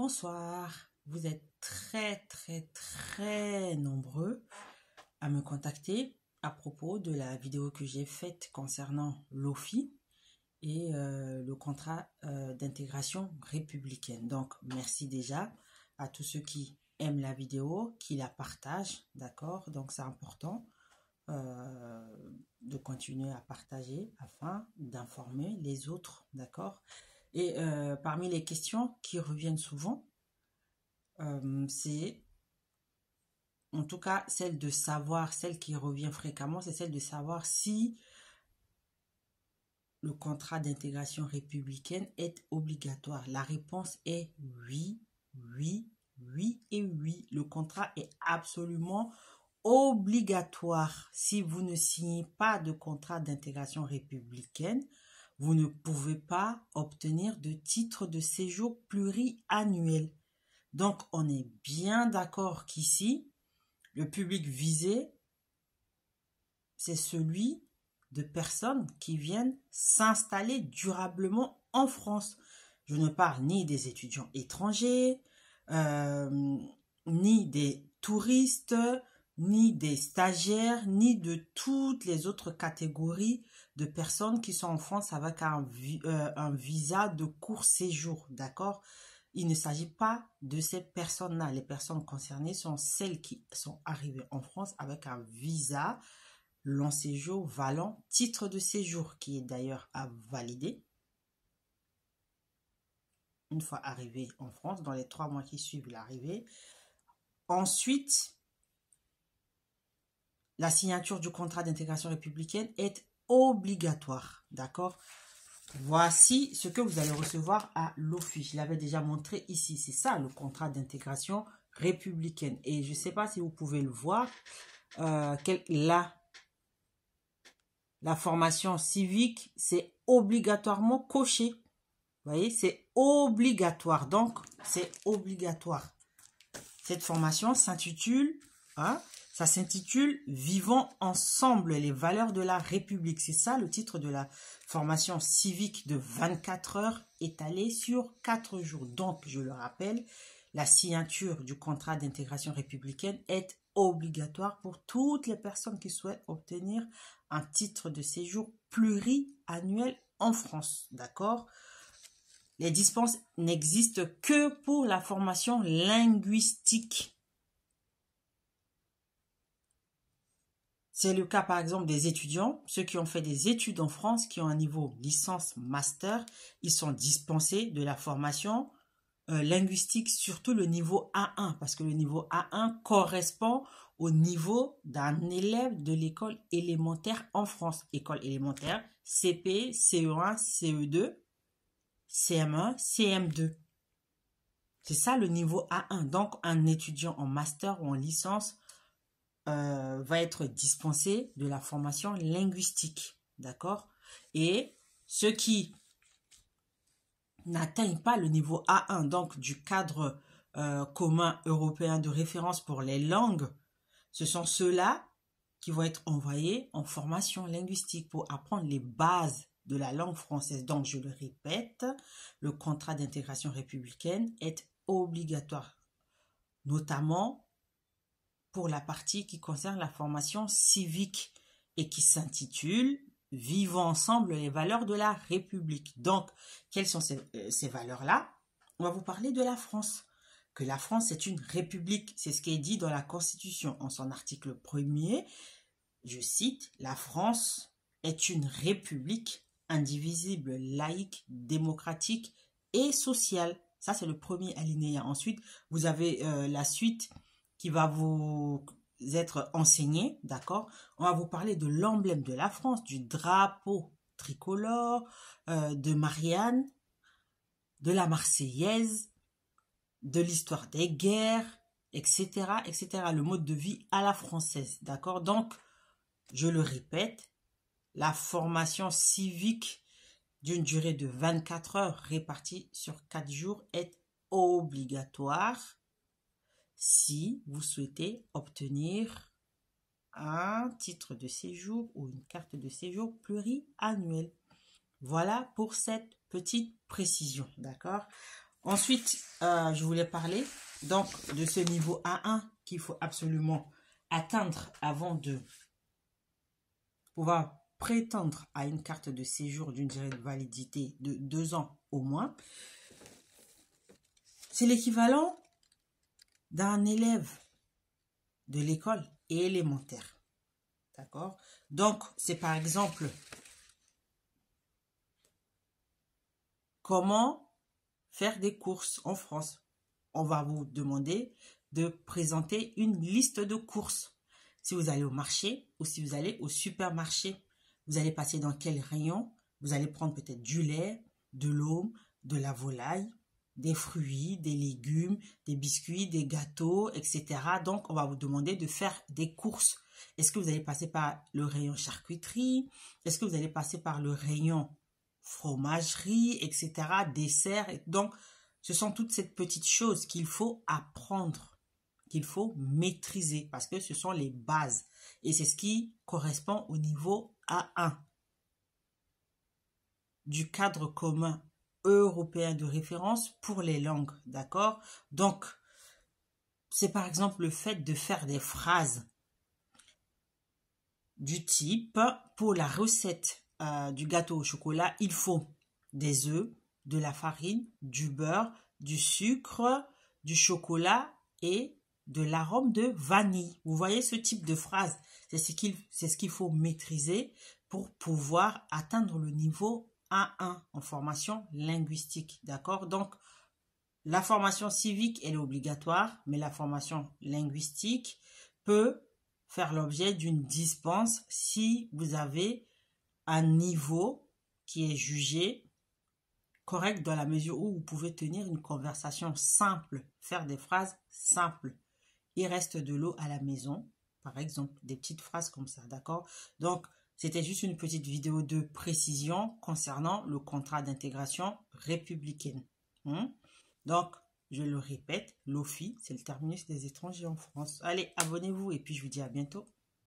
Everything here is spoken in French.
Bonsoir, vous êtes très nombreux à me contacter à propos de la vidéo que j'ai faite concernant l'OFI et le contrat d'intégration républicaine. Donc, merci déjà à tous ceux qui aiment la vidéo, qui la partagent, d'accord? Donc, c'est important de continuer à partager afin d'informer les autres, d'accord? Et parmi les questions qui reviennent souvent, c'est en tout cas celle de savoir, celle qui revient fréquemment, c'est celle de savoir si le contrat d'intégration républicaine est obligatoire. La réponse est oui, oui, oui et oui. Le contrat est absolument obligatoire. Si vous ne signez pas de contrat d'intégration républicaine, vous ne pouvez pas obtenir de titre de séjour pluriannuel. Donc, on est bien d'accord qu'ici, le public visé, c'est celui de personnes qui viennent s'installer durablement en France. Je ne parle ni des étudiants étrangers, ni des touristes, ni des stagiaires, ni de toutes les autres catégories de personnes qui sont en France avec un visa de court séjour, d'accord? Il ne s'agit pas de ces personnes-là. Les personnes concernées sont celles qui sont arrivées en France avec un visa long séjour valant titre de séjour qui est d'ailleurs à valider une fois arrivé en France dans les 3 mois qui suivent l'arrivée. Ensuite, la signature du contrat d'intégration républicaine est obligatoire, d'accord? Voici ce que vous allez recevoir à l'OFI. Je l'avais déjà montré ici. C'est ça le contrat d'intégration républicaine. Et je ne sais pas si vous pouvez le voir. La formation civique, c'est obligatoirement coché. Vous voyez, c'est obligatoire. Donc, c'est obligatoire. Cette formation s'intitule, ça s'intitule « Vivons ensemble les valeurs de la République ». C'est ça le titre de la formation civique de 24 heures étalée sur 4 jours. Donc, je le rappelle, la signature du contrat d'intégration républicaine est obligatoire pour toutes les personnes qui souhaitent obtenir un titre de séjour pluriannuel en France. D'accord ? Les dispenses n'existent que pour la formation linguistique. C'est le cas par exemple des étudiants, ceux qui ont fait des études en France, qui ont un niveau licence, master, ils sont dispensés de la formation linguistique, surtout le niveau A1, parce que le niveau A1 correspond au niveau d'un élève de l'école élémentaire en France. École élémentaire, CP, CE1, CE2, CM1, CM2. C'est ça le niveau A1. Donc, un étudiant en master ou en licence va être dispensé de la formation linguistique. D'accord? Et ceux qui n'atteignent pas le niveau A1, donc du cadre commun européen de référence pour les langues, ce sont ceux-là qui vont être envoyés en formation linguistique pour apprendre les bases de la langue française. Donc, je le répète, le contrat d'intégration républicaine est obligatoire, notamment pour la partie qui concerne la formation civique et qui s'intitule « Vivons ensemble les valeurs de la République ». Donc, quelles sont ces valeurs-là? On va vous parler de la France. Que la France est une république, c'est ce qui est dit dans la Constitution en son article 1er. Je cite, « La France est une république indivisible, laïque, démocratique et sociale ». Ça, c'est le premier alinéa. Ensuite, vous avez la suite qui va vous être enseignée, d'accord? On va vous parler de l'emblème de la France, du drapeau tricolore, de Marianne, de la Marseillaise, de l'histoire des guerres, etc., etc. Le mode de vie à la française, d'accord? Donc, je le répète, la formation civique d'une durée de 24 heures répartie sur 4 jours est obligatoire si vous souhaitez obtenir un titre de séjour ou une carte de séjour pluriannuelle. Voilà pour cette petite précision, d'accord? Ensuite, je voulais parler donc de ce niveau A1 qu'il faut absolument atteindre avant de pouvoir prétendre à une carte de séjour d'une durée de validité de 2 ans au moins. C'est l'équivalent d'un élève de l'école élémentaire. D'accord? Donc, c'est par exemple comment faire des courses en France. On va vous demander de présenter une liste de courses. Si vous allez au marché ou si vous allez au supermarché, vous allez passer dans quel rayon? Vous allez prendre peut-être du lait, de l'eau, de la volaille, des fruits, des légumes, des biscuits, des gâteaux, etc. Donc, on va vous demander de faire des courses. Est-ce que vous allez passer par le rayon charcuterie? Est-ce que vous allez passer par le rayon fromagerie, etc., dessert. Donc, ce sont toutes ces petites choses qu'il faut apprendre, qu'il faut maîtriser, parce que ce sont les bases. Et c'est ce qui correspond au niveau A1 du cadre commun européen de référence pour les langues, d'accord? Donc, c'est par exemple le fait de faire des phrases du type, pour la recette du gâteau au chocolat, il faut des œufs, de la farine, du beurre, du sucre, du chocolat et de l'arôme de vanille. Vous voyez ce type de phrase, c'est ce qu'il faut maîtriser pour pouvoir atteindre le niveau A1 en formation linguistique. D'accord? Donc, la formation civique, elle est obligatoire, mais la formation linguistique peut faire l'objet d'une dispense si vous avez un niveau qui est jugé correct dans la mesure où vous pouvez tenir une conversation simple, faire des phrases simples. Il reste de l'eau à la maison, par exemple, des petites phrases comme ça, d'accord? Donc, c'était juste une petite vidéo de précision concernant le contrat d'intégration républicaine. Donc, je le répète, l'OFI, c'est le terminus des étrangers en France. Allez, abonnez-vous et puis je vous dis à bientôt.